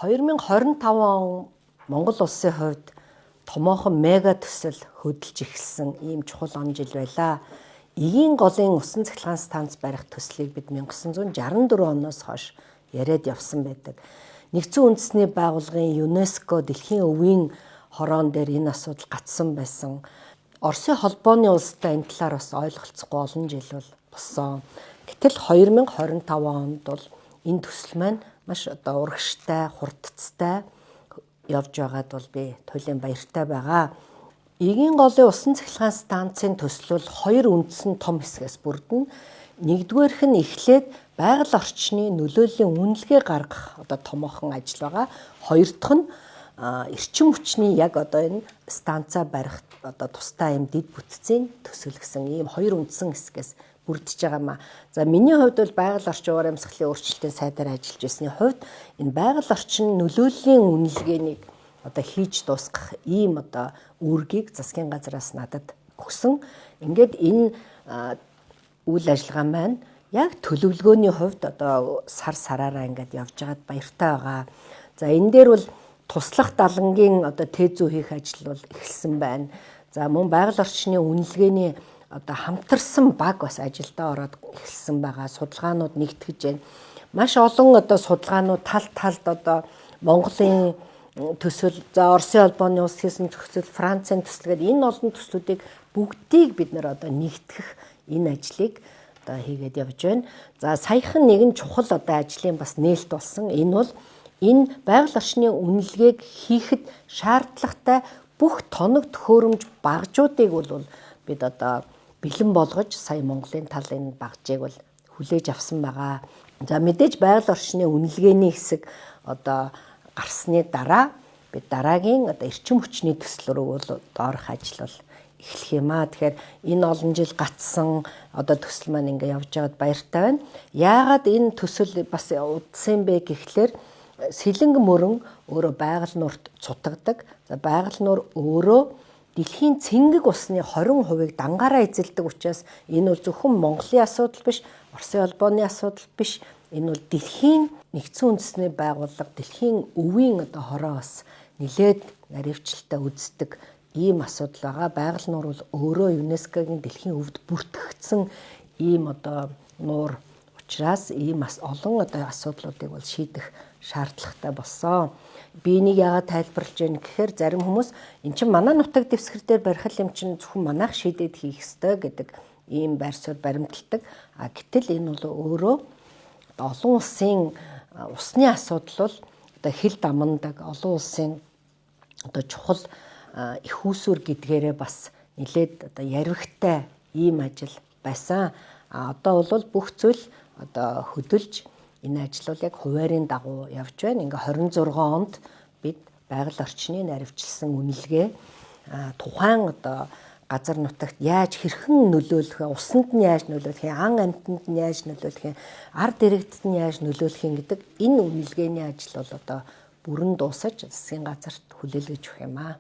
2025 он Монгол улсын хувьд томоохон мега төсөл хөдөлж эхэлсэн ийм чухал он жил байлаа. Эгийн голын усан цахилгаан станц барих төслийг бид 1964 оноос хойш яриад явсан байдаг. Нэгдсэн үндэсний байгууллагын ЮНЕСКО дэлхийн өвийн хороон дээр энэ асуудал гацсан байсан. Оросын холбооны улстай энэ талаар бас ойлголцохгүй олон жил болсон. Гэтэл 2025 онд бол энэ төсөл маань маш урагштай, хурдцтай явж байгаад бол би туйлын баяртай байгаа. Эгийн голын усан цахилгаан станцын төсөл бол хоёр үндсэн том хэсгээс бүрдэнэ. Нэгдүгээрх нь эхлээд байгаль орчны нөлөөллийн үнэлгээ гаргах томоохон ажил байгаа. Хоёр дахь нь эрчим хүчний яг энэ станцаа барих тусдаа юм дэд бүтцийн төсөл гэсэн ийм хоёр үндсэн хэсгээс бүрдэж байгаамаа. За миний хувьд бол байгаль орчин уур амьсгалын өөрчлөлтийн сайдаар ажиллаж байсны хувьд энэ байгаль орчин нөлөөллийн үнэлгээнийг хийж дуусгах ийм үүргийг засгийн газраас надад өгсөн. Ингээд энэ үйл ажиллагаа маань яг төлөвлөгөөний хувьд сар сараараа ингээд явж байгаад баяртай байгаа. За энэ дээр бол туслах далангийн тээзүү хийх ажил бол эхэлсэн байна. За мөн байгаль орчны үнэлгээний хамтарсан баг бас ажилдаа ороод эхэлсэн байгаа. Судалгаанууд нэгтгэж байна. Маш олон судалгаанууд тал талд Монголын төсөл, за Оросын холбооны улс хийсэн төсөл, Францын төсөл гэдэг энэ олон төслүүдийг бүгдийг бид нэр нэгтгэх энэ ажлыг хийгээд явж байна. За саяхан нэгэн чухал ажлын бас нээлт болсон. Энэ бол энэ байгаль орчны үнэлгээг хийхэд шаардлагатай бүх тоног төхөөрөмж багжуудыг бол бид бэлэн болгож сая Монголын тал энэ багжийг бол хүлээж авсан байгаа. За мэдээж байгаль орчны үнэлгээний хэсэг гарсны дараа бид дараагийн эрчим хүчний төсөл рүү бол доорох ажил бол эхлэх юм аа. Тэгэхээр энэ олон жил гацсан төсөл маань ингээ явж байгаад баяртай байна. Яагаад энэ төсөл бас удсан бэ гэхлээр сэлэнг мөрөн өөрөө байгаль нуурт цутгадаг. За байгаль нуур өөрөө дэлхийн цэнгэг усны 20% дангаараа эзэлдэг учраас энэ бол зөвхөн Монголын асуудал биш, Оросын холбооны асуудал биш. Энэ бол дэлхийн нэгдсэн үндэсний байгууллага, дэлхийн өвийн хороо бас нэлээд наривчлалтаа үздэг ийм асуудал байгаа. Байгаль нуур бол өөрөө ЮНЕСКОгийн дэлхийн өвд бүртгэгдсэн ийм нуур учраас ийм олон асуудлуудыг бол шийдэх шаардлагатай болсон. Би энийг яагаад тайлбарлаж байна гэхээр зарим хүмүүс эн чинь манай нутаг дэвсгэр дээр барих юм чинь зөвхөн манайх шийдээд хийх ёстой гэдэг ийм байр суурь баримталдаг. Гэтэл энэ бол өөрөө олон улсын усны асуудал бол хил дамндаг олон улсын чухал их үүсвэр гэдгээрээ бас нэлээд ярвигтай ийм ажил байсан. Одоо бол бүх зүйл хөдөлж энэ ажил бол яг хуваарийн дагуу явж байна. Ингээ 26 онд бид байгаль орчны наривчлсан үнэлгээ тухайн газар нутагт яаж хэрхэн нөлөөлөх вэ? Усанд нь яаж нөлөөлөх вэ? Ан амьтанд нь яаж нөлөөлөх вэ? Ард иргэдэд нь яаж нөлөөлөх вэ гэдэг энэ үнэлгээний ажил бол бүрэн дуусаж засгийн газарт хүлээлгэж өгөх юм аа.